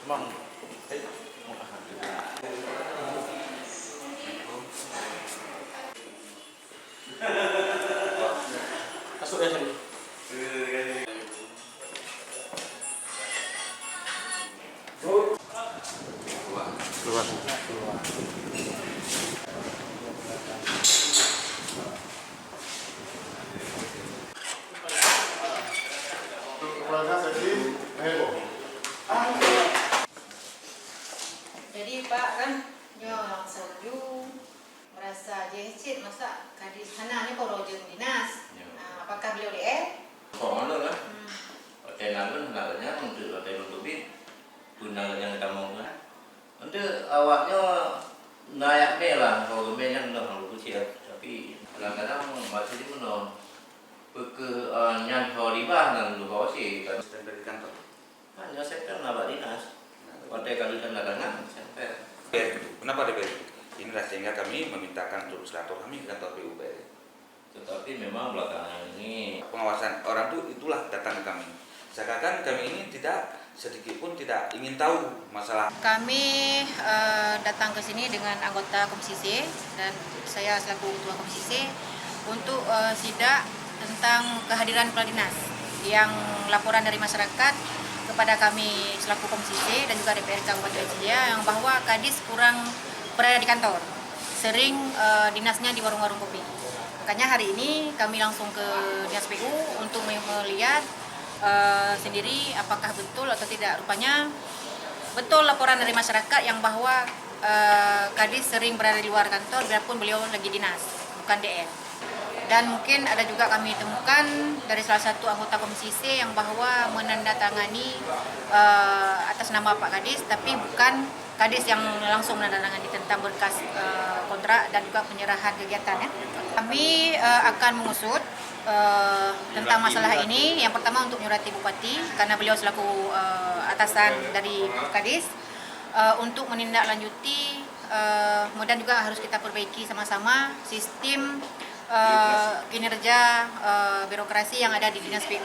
Emang masuk ya sini. Keluar. Jadi Pak kan nyo setuju merasa jecit masa kadis Hana ni kalau jeung dinas. Apakah beliau Soalnya lah, tenaga tenaganya untuk nutupi punang yang kamu kan. Untuk awaknya naik ni lah, kalau kami yang dah lalu kecil, tapi kadang-kadang masih di mana ke nyan horibah dan lupa sih kan. Dari kantor. Hanya sektor nabak dinas. Pada kali tenaganya sampai. Kenapa DPR? Inilah sehingga kami memintakan untuk silaturahmi ke kantor PUPR. Tetapi memang belakangan ini Pengawasan orang itulah datang ke kami. Seakan kami ini tidak sedikit pun tidak ingin tahu masalah. Kami datang ke sini dengan anggota Komisi C dan saya selaku Ketua Komisi C untuk sidak tentang kehadiran kepala dinas yang laporan dari masyarakat kepada kami selaku Komisi C dan juga DPR Kabupaten Cilia yang bahwa Kadis kurang berada di kantor, sering dinasnya di warung-warung kopi. Makanya hari ini kami langsung ke Dinas PU untuk melihat sendiri apakah betul atau tidak. Rupanya betul laporan dari masyarakat yang bahwa Kadis sering berada di luar kantor biarpun beliau lagi dinas, bukan DM. Dan mungkin ada juga kami temukan dari salah satu anggota Komisi C yang bahwa menandatangani atas nama Pak Kadis, tapi bukan Kadis yang langsung menandatangani tentang berkas kontrak dan juga penyerahan kegiatan. Ya. Kami akan mengusut tentang masalah ini. Yang pertama untuk menyurati Bupati karena beliau selaku atasan dari Kadis untuk menindaklanjuti dan juga harus kita perbaiki sama-sama sistem kinerja birokrasi yang ada di Dinas PU.